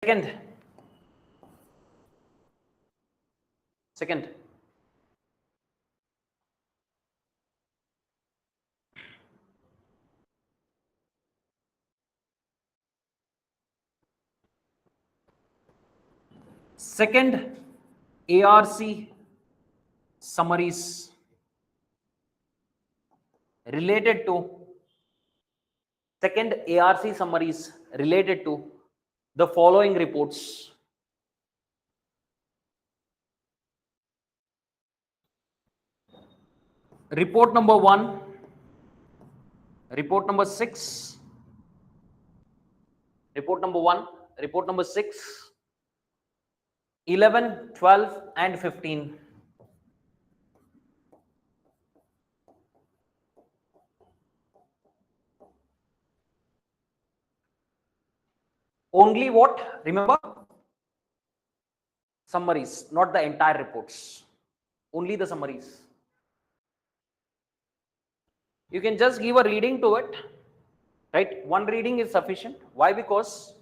Second. Second, ARC summaries related to the following reports. Report number 1, report number 6, report number 1, report number 6, 11, 12 and 15. Only what? Remember? Summaries, not the entire reports. Only the summaries. You can just give a reading to it, right? One reading is sufficient. Why? Because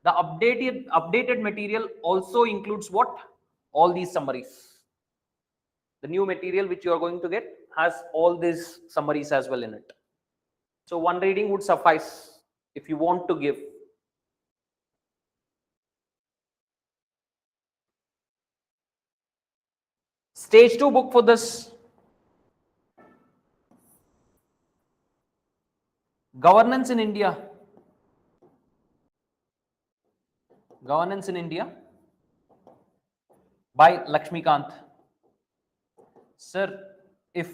the updated material also includes what? All these summaries. The new material which you are going to get has all these summaries as well in it. So one reading would suffice if you want to give. Stage 2 book for this. Governance in India. Governance in India by Lakshmikant. Sir, if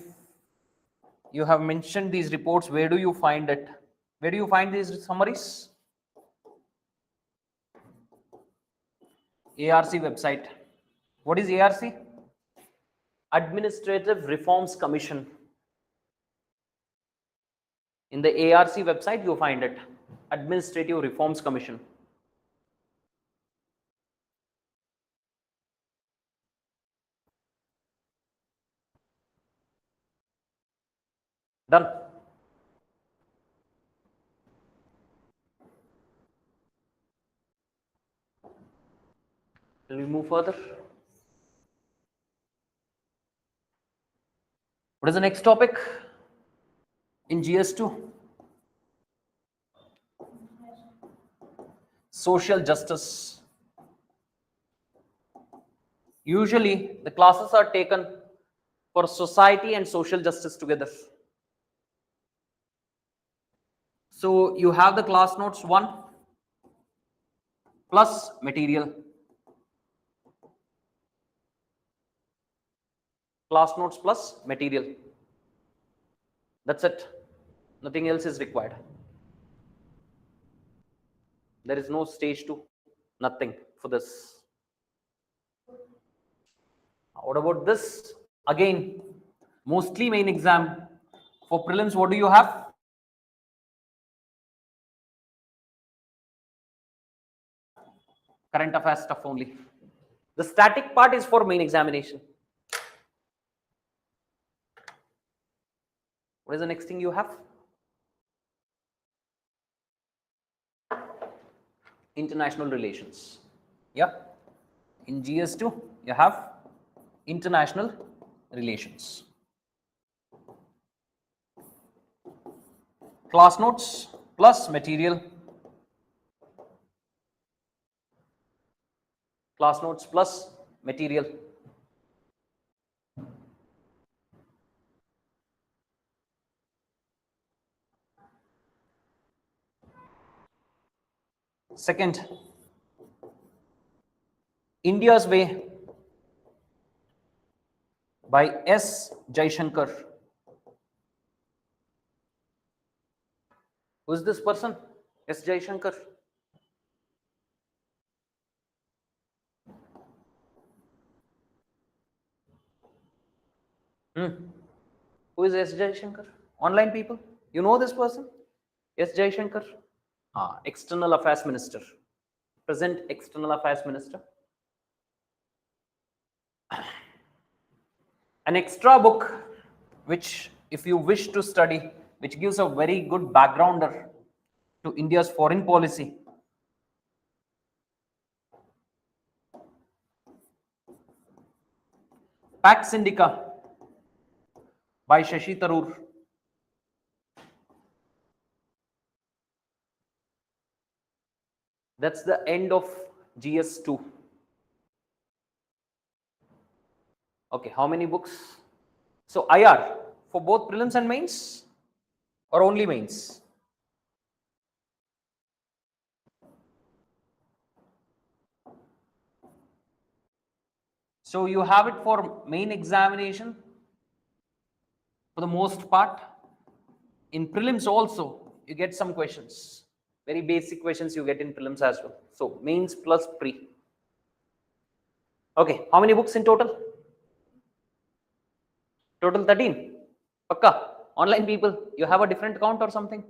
you have mentioned these reports, where do you find it? Where do you find these summaries? ARC website. What is ARC? Administrative Reforms Commission. In the ARC website, you find it. Administrative Reforms Commission. Done. Will we move further? What is the next topic in GS2? Social justice. Usually, the classes are taken for society and social justice together. So, you have the class notes 1 plus material. Class notes plus material. That's it. Nothing else is required. There is no stage 2. Nothing for this. What about this? Again, mostly main exam. For prelims, what do you have? Current affairs stuff only. The static part is for main examination. What is the next thing you have? International relations. Yeah. In GS2, you have international relations. Class notes plus material. Class notes plus material. Second, India's Way by S. Jaishankar. Who is this person? S. Jaishankar. Who is S. Jaishankar? Online people? You know this person? S. Jaishankar? External Affairs Minister. Present External Affairs Minister. An extra book which, if you wish to study, which gives a very good backgrounder to India's foreign policy. Pax Indica by Shashi Tharoor. That's the end of GS2. Okay, how many books? So IR for both prelims and mains or only mains? So you have it for main examination for the most part. In prelims also, you get some questions. Very basic questions you get in prelims as well. So mains plus pre. Okay, how many books in total? Total 13. Pakka. Online people, you have a different count or something?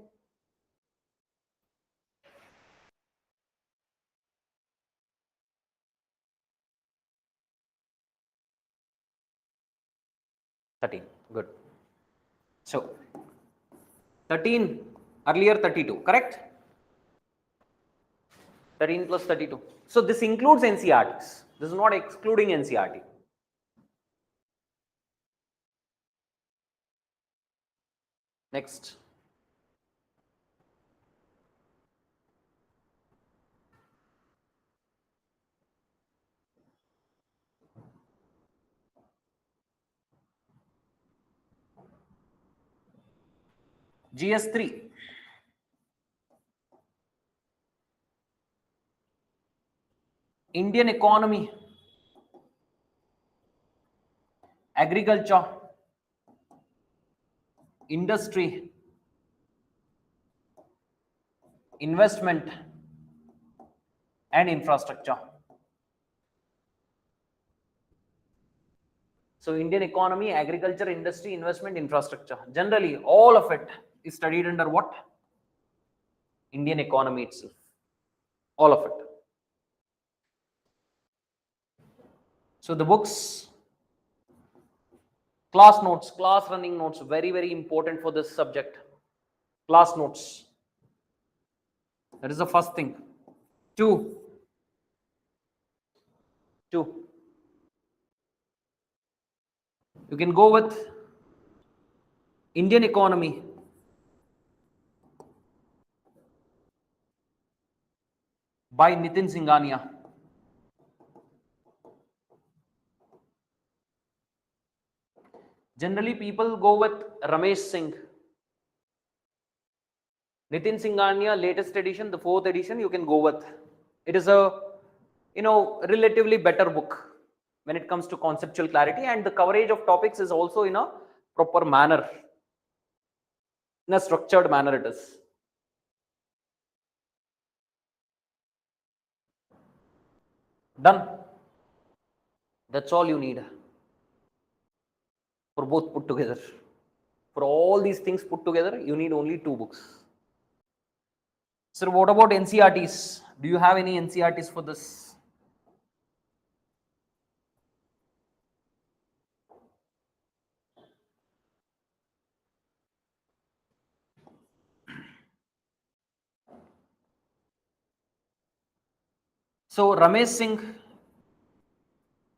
Thirteen. Good. So 13, earlier 32, correct? 13 plus 32. So this includes NCRTs. This is not excluding NCRT. Next. GS3. Indian economy, agriculture, industry, investment, and infrastructure. So Indian economy, agriculture, industry, investment, infrastructure. Generally, all of it is studied under what? Indian economy itself. All of it. So the books, class notes, class running notes, very, very important for this subject. Class notes. That is the first thing. Two. You can go with Indian economy by Nitin Singhania. Generally, people go with Ramesh Singh. Nitin Singhania, latest edition, the 4th edition, you can go with. It is a, relatively better book when it comes to conceptual clarity, and the coverage of topics is also in a proper manner, in a structured manner it is. Done. That's all you need for both put together. For all these things put together, you need only 2 books. Sir, what about NCRTs? Do you have any NCRTs for this? So Ramesh Singh,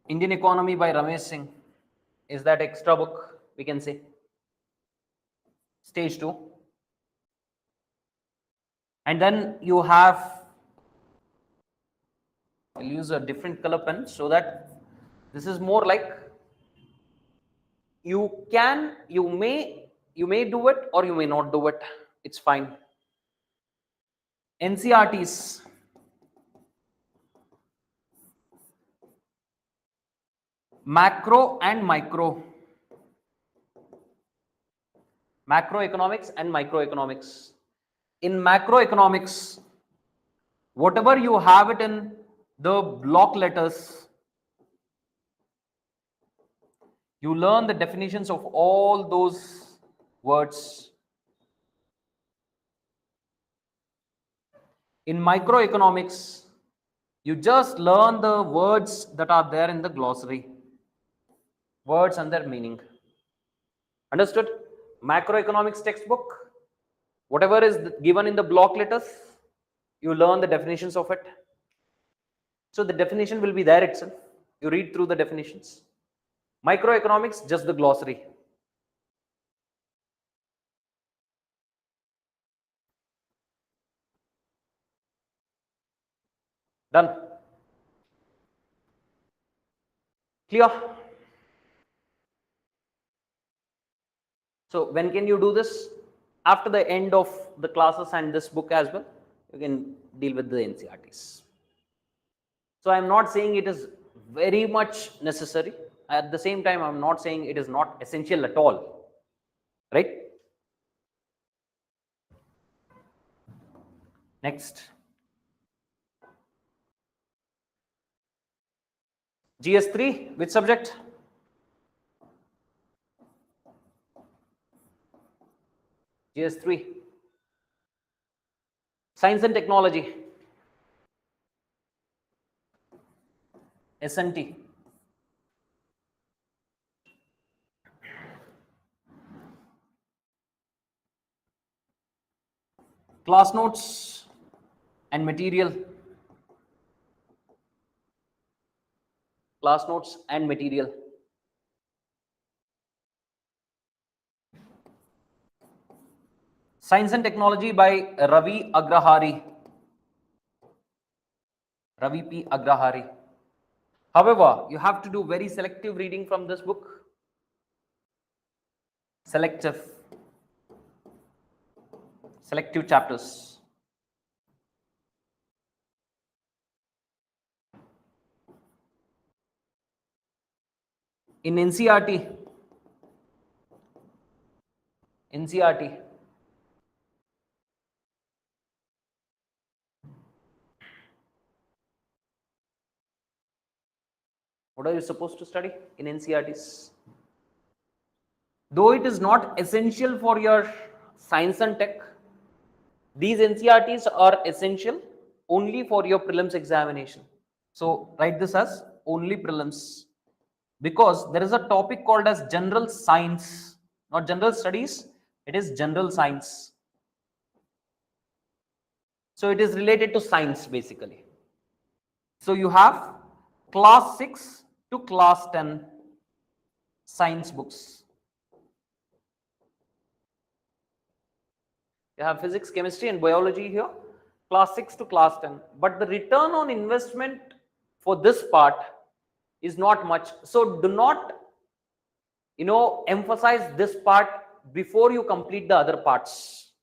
Indian Economy by Ramesh Singh, is that extra book, we can say. Stage 2. And then you have, I'll use a different color pen so that this is more like you may do it or you may not do it. It's fine. NCRTs. Macro and micro. Macroeconomics and microeconomics. In macroeconomics, whatever you have it in the block letters, you learn the definitions of all those words. In microeconomics, you just learn the words that are there in the glossary, words and their meaning. Understood? Macroeconomics textbook, whatever is given in the block letters, you learn the definitions of it. So the definition will be there itself. You read through the definitions. Microeconomics, just the glossary. Done. Clear? So when can you do this? After the end of the classes and this book as well, you can deal with the NCRTs. So I am not saying it is very much necessary. At the same time, I am not saying it is not essential at all. Right? Next. GS3, which subject? GS3. Science and Technology. SNT. Class notes and material. Class notes and material. Science and Technology by Ravi Agrahari. Ravi P. Agrahari. However, you have to do very selective reading from this book. Selective chapters. In NCRT, what are you supposed to study in NCRTs? Though it is not essential for your science and tech, these NCRTs are essential only for your prelims examination. So write this as only prelims, because there is a topic called as general science, not general studies, it is general science. So it is related to science basically. So you have class 6 to class 10 science books. You have physics, chemistry and biology here, class 6 to class 10. But the return on investment for this part is not much. So do not, emphasize this part before you complete the other parts.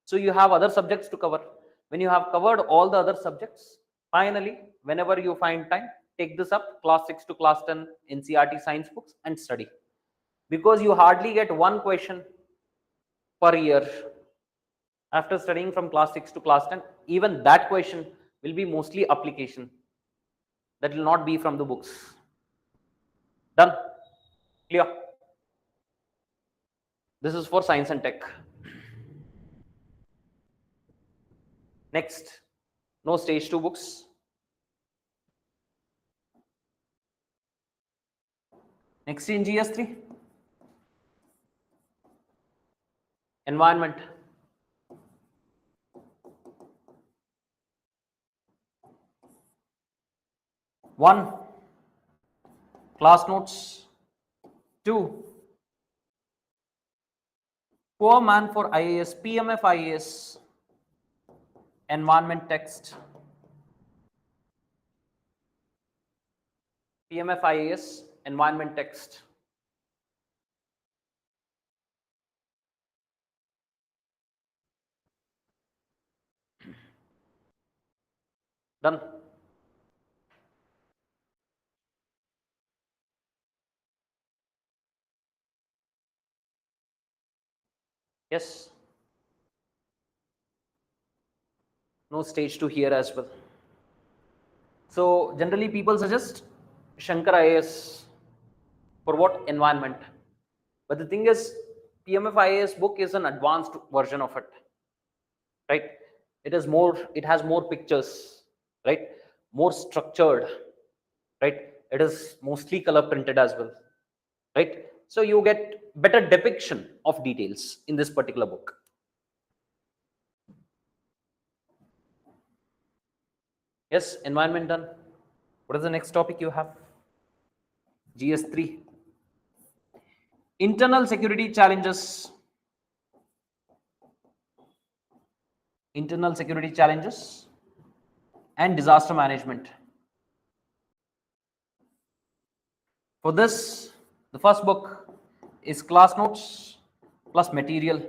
So you have other subjects to cover. When you have covered all the other subjects, finally, whenever you find time, take this up, class 6 to class 10 NCRT science books and study. Because you hardly get one question per year. After studying from class 6 to class 10, even that question will be mostly application. That will not be from the books. Done? Clear? This is for science and tech. Next, no stage 2 books. Next in GS3, environment. One, class notes. 2, poor man for IAS, PMF IAS, environment text. PMF IAS, environment text. Done? Yes? No stage 2 here as well. So generally people suggest Shankar IAS for what? Environment. But the thing is, PMF IAS book is an advanced version of it, right? It has more pictures, right? More structured, right? It is mostly color printed as well, right? So you get better depiction of details in this particular book. Yes, environment done. What is the next topic you have? GS3. Internal security challenges. Internal security challenges and disaster management. For this, the first book is class notes plus material.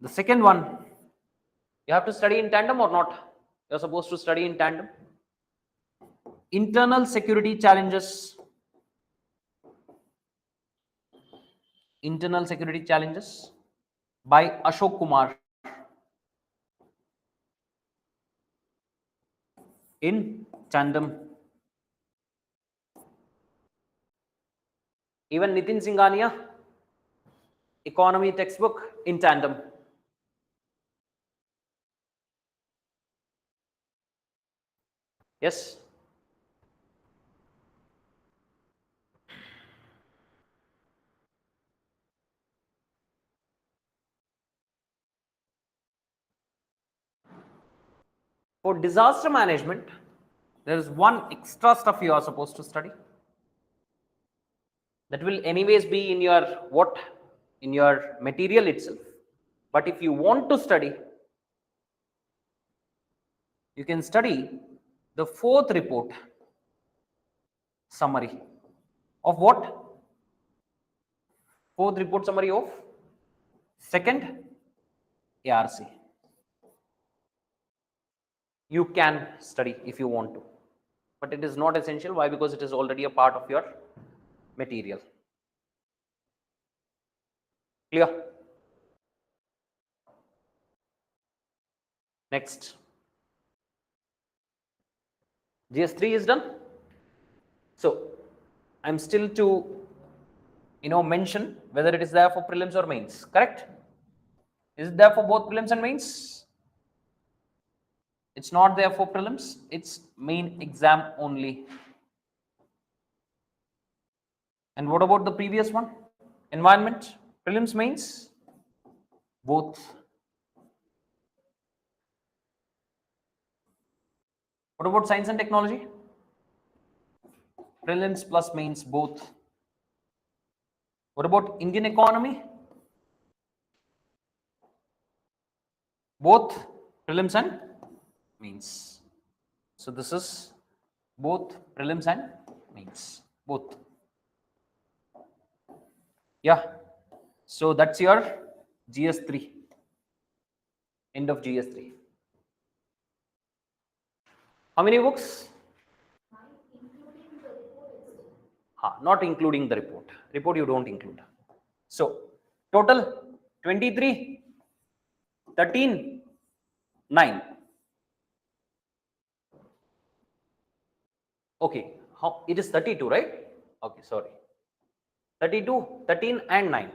The second one, you have to study in tandem or not? You're supposed to study in tandem. Internal security challenges. Internal security challenges by Ashok Kumar in tandem. Even Nitin Singhania, economy textbook in tandem. Yes. For disaster management, there is one extra stuff you are supposed to study. That will anyways be in your what? In your material itself. But if you want to study, you can study the fourth report summary of what? Fourth report summary of second ARC. You can study if you want to, but it is not essential. Why? Because it is already a part of your material. Clear? Next. GS3 is done. So I'm still to mention whether it is there for prelims or mains. Correct? Is it there for both prelims and mains? It's not there for prelims. It's main exam only. And what about the previous one? Environment, prelims, mains, both. What about science and technology? Prelims plus mains, both. What about Indian economy? Both prelims and mains. So this is both prelims and mains, both. Yeah. So that's your GS3. End of GS3. How many books? Not including the report. Report you don't include. So total 23, 13, 9. Okay, how it is 32, right? Okay, sorry. 32, 13 and 9.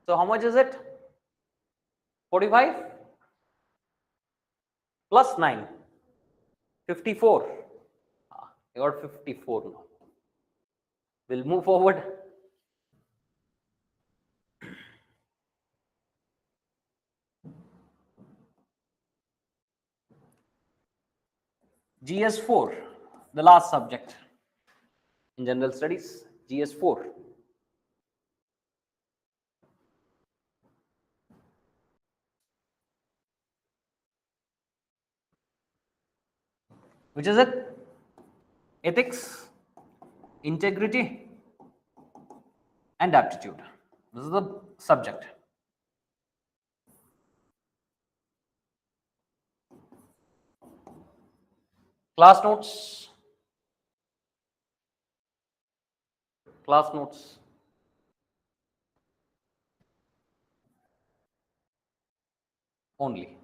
So how much is it? 45 plus 9. 54. You got 54 now. We'll move forward. GS4, the last subject in general studies, GS4. Which is it? Ethics, integrity, and aptitude. This is the subject. Class notes. Class notes. Only.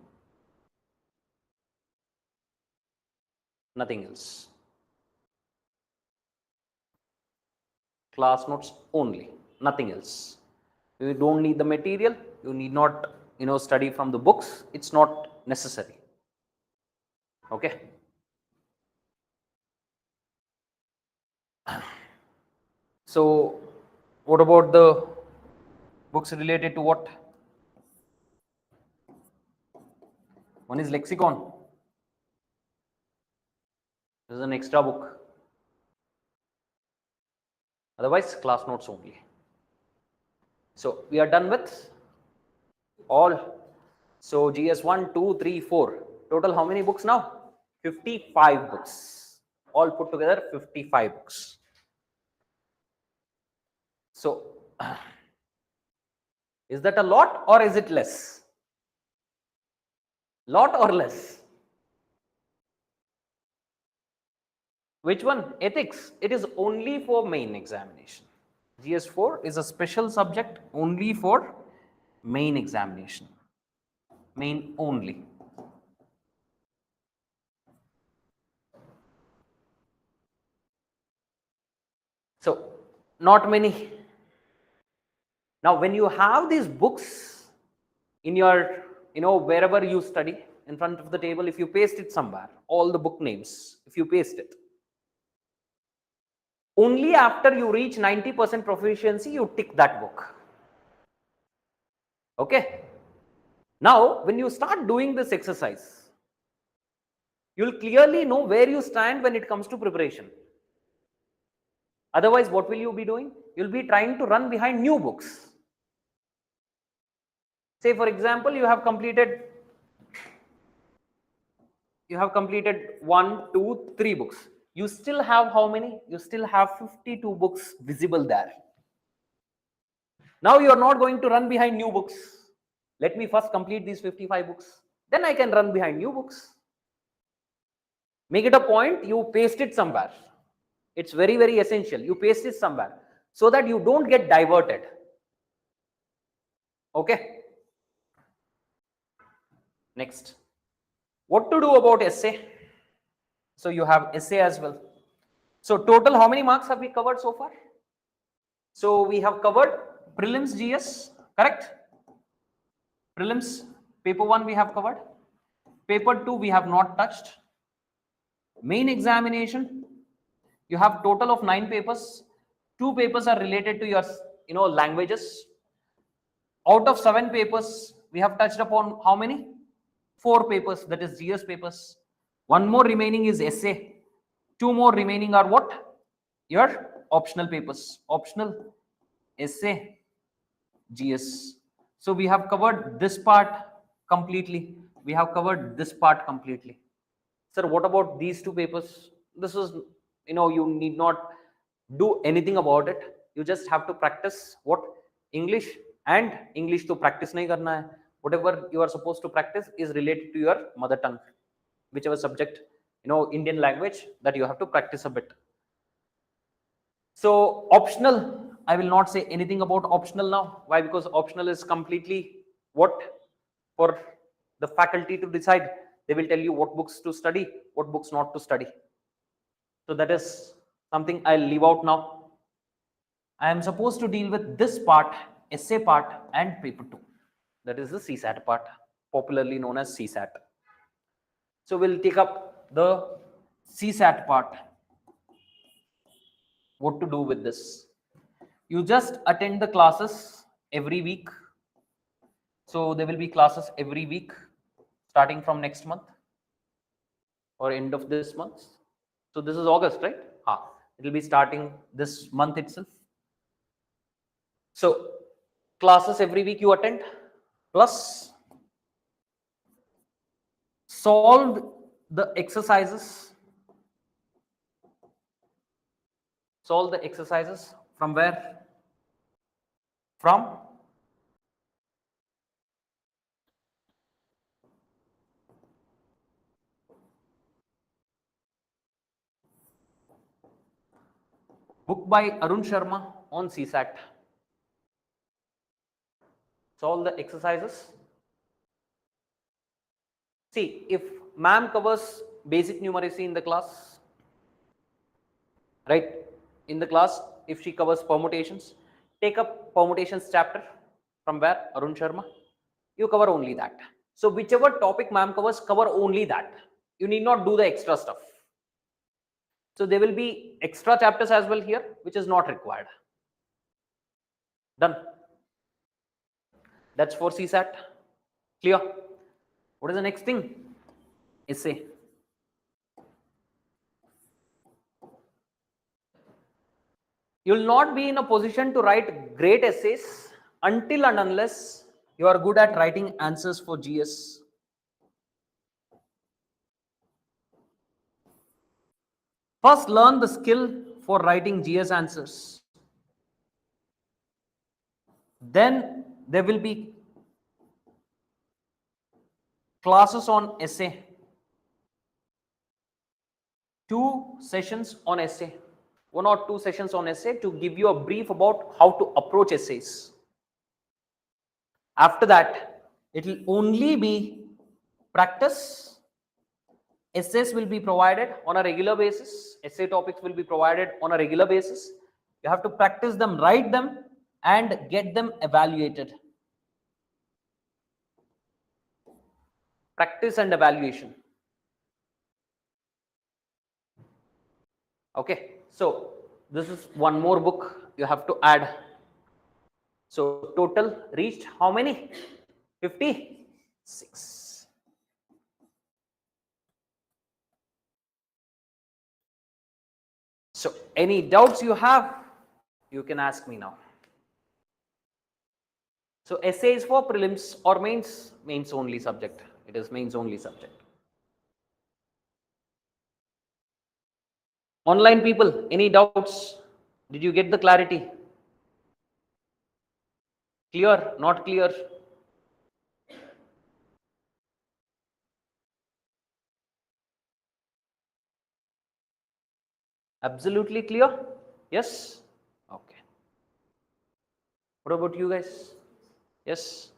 Nothing else. Class notes only. Nothing else. You don't need the material. You need not, study from the books. It's not necessary. Okay. So, what about the books related to what? One is lexicon. This is an extra book. Otherwise, class notes only. So we are done with all. So GS 1, 2, 3, 4. Total how many books now? 55 books. All put together 55 books. So is that a lot or is it less? Lot or less? Which one? Ethics. It is only for main examination. GS4 is a special subject only for main examination. Main only. So, not many. Now, when you have these books in your, wherever you study, in front of the table, if you paste it somewhere, all the book names, if you paste it, only after you reach 90% proficiency, you tick that book. Okay. Now, when you start doing this exercise, you'll clearly know where you stand when it comes to preparation. Otherwise, what will you be doing? You'll be trying to run behind new books. Say, for example, you have completed 1, 2, 3 books. You still have how many? You still have 52 books visible there. Now you are not going to run behind new books. Let me first complete these 55 books. Then I can run behind new books. Make it a point, you paste it somewhere. It's very, very essential. You paste it somewhere so that you don't get diverted. Okay. Next. What to do about essay? So you have essay as well. So total how many marks have we covered so far? So we have covered prelims GS, correct? Prelims paper 1 we have covered. Paper 2 we have not touched. Main examination, you have total of 9 papers. 2 papers are related to your languages. Out of 7 papers, we have touched upon how many? 4 papers, that is GS papers. 1 more remaining is essay. 2 more remaining are what? Your optional papers. Optional, essay, GS. So we have covered this part completely. We have covered this part completely. Sir, what about these 2 papers? This is, you need not do anything about it. You just have to practice what? English, and English to practice nahi karna hai. Whatever you are supposed to practice is related to your mother tongue, whichever subject, Indian language, that you have to practice a bit. So optional, I will not say anything about optional now. Why? Because optional is completely what? For the faculty to decide. They will tell you what books to study, what books not to study. So that is something I'll leave out now. I am supposed to deal with this part, essay part, and paper 2. That is the CSAT part, popularly known as CSAT. So we'll take up the CSAT part. What to do with this? You just attend the classes every week. So there will be classes every week starting from next month or end of this month. So this is August, right? It will be starting this month itself. So classes every week you attend, plus solve the exercises. Solve the exercises from where? From book by Arun Sharma on CSAT. Solve the exercises. See, if ma'am covers basic numeracy in the class, right? In the class, if she covers permutations, take up permutations chapter from where? Arun Sharma. You cover only that. So whichever topic ma'am covers, cover only that. You need not do the extra stuff. So there will be extra chapters as well here, which is not required. Done. That's for CSAT. Clear? What is the next thing? Essay. You will not be in a position to write great essays until and unless you are good at writing answers for GS. First, learn the skill for writing GS answers. Then there will be classes on essay, 2 sessions on essay, 1 or 2 sessions on essay to give you a brief about how to approach essays. After that, it will only be practice. Essays will be provided on a regular basis. Essay topics will be provided on a regular basis. You have to practice them, write them, and get them evaluated. Practice and evaluation. Okay, so this is one more book you have to add. So total reached how many? 56. So any doubts you have, you can ask me now. So essay is for prelims or mains? Mains only subject. It is mains only subject. Online people, any doubts? Did you get the clarity? Clear? Not clear? Absolutely clear? Yes? Okay. What about you guys? Yes?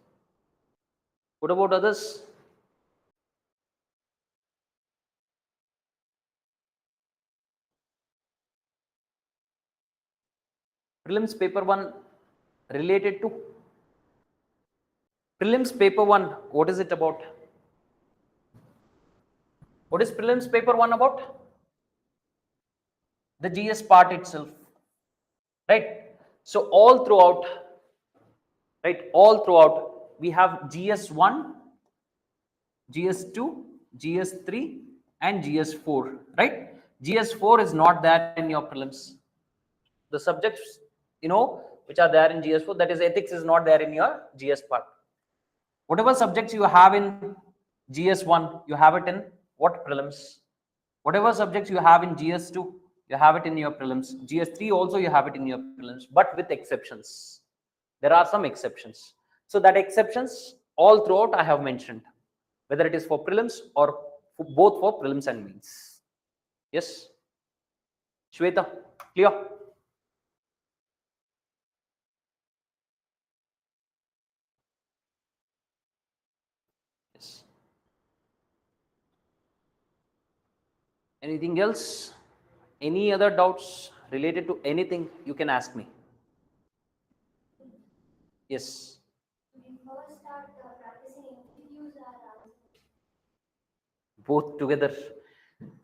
What about others? Prelims paper 1 related to? Prelims paper 1, what is it about? What is prelims paper 1 about? The GS part itself. Right? So all throughout, we have GS1, GS2, GS3, and GS4. Right? GS4 is not there in your prelims. The subjects, which are there in GS4, that is ethics, is not there in your GS part. Whatever subjects you have in GS1, you have it in what? Prelims. Whatever subjects you have in GS2, you have it in your prelims. GS3 also you have it in your prelims, but with exceptions. There are some exceptions. So that exceptions all throughout I have mentioned, whether it is for prelims or both for prelims and mains. Yes? Shweta, clear? Yes. Anything else? Any other doubts related to anything, you can ask me. Yes. Both together.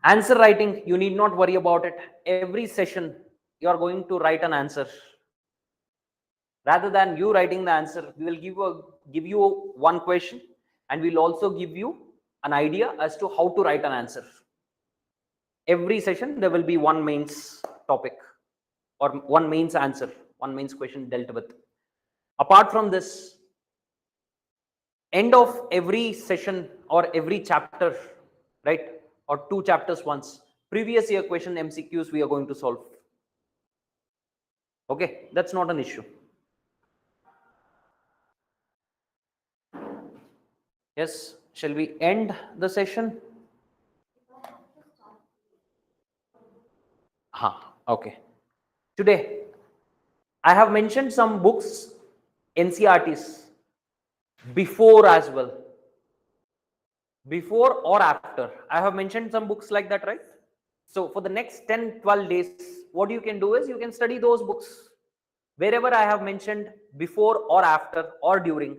Answer writing, you need not worry about it. Every session, you are going to write an answer. Rather than you writing the answer, we will give you one question, and we'll also give you an idea as to how to write an answer. Every session, there will be one mains topic or one mains answer, one mains question dealt with. Apart from this, end of every session or every chapter, right, or 2 chapters once, previous year question MCQs we are going to solve. Okay, that's not an issue. Yes, shall we end the session? Okay. Today, I have mentioned some books, NCRTs, before as well. Before or after. I have mentioned some books like that, right? So for the next 10, 12 days, what you can do is you can study those books. Wherever I have mentioned before or after or during.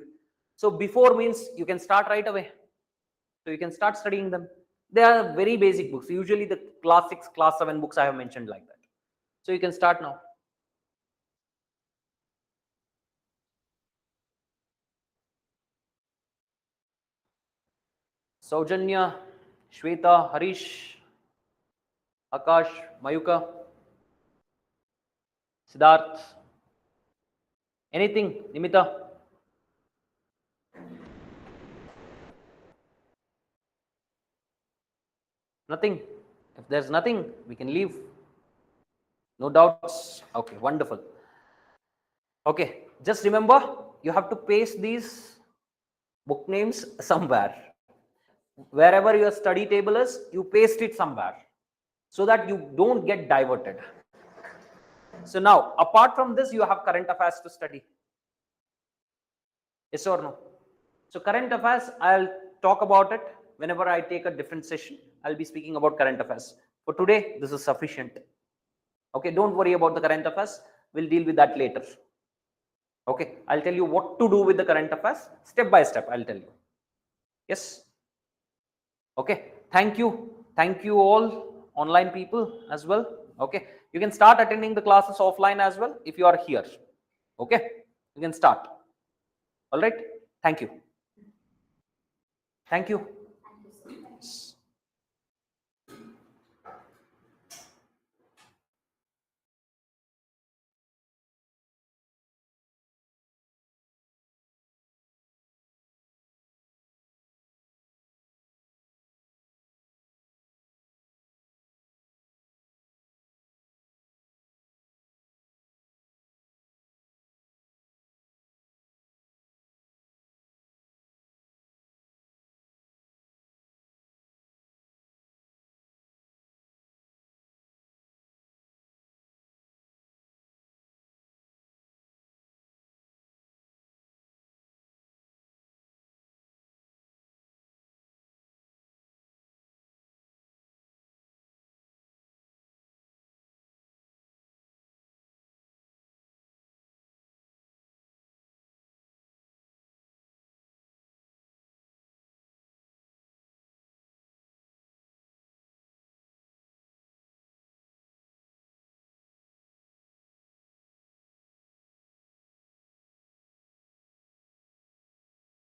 So before means you can start right away. So you can start studying them. They are very basic books. Usually the class 6, class 7 books I have mentioned like that. So you can start now. Saujanya, Shweta, Harish, Akash, Mayuka. Siddharth? Anything? Nimita? Nothing? If there's nothing, we can leave. No doubts? Okay, wonderful. Okay, just remember, you have to paste these book names somewhere. Wherever your study table is, you paste it somewhere so that you don't get diverted. So now, apart from this, you have current affairs to study. Yes or no? So current affairs, I'll talk about it whenever I take a different session. I'll be speaking about current affairs. For today, this is sufficient. Okay, don't worry about the current affairs. We'll deal with that later. Okay, I'll tell you what to do with the current affairs step by step. I'll tell you. Yes. Okay, thank you all online people as well. Okay, you can start attending the classes offline as well if you are here. Okay, you can start. All right, thank you. Thank you.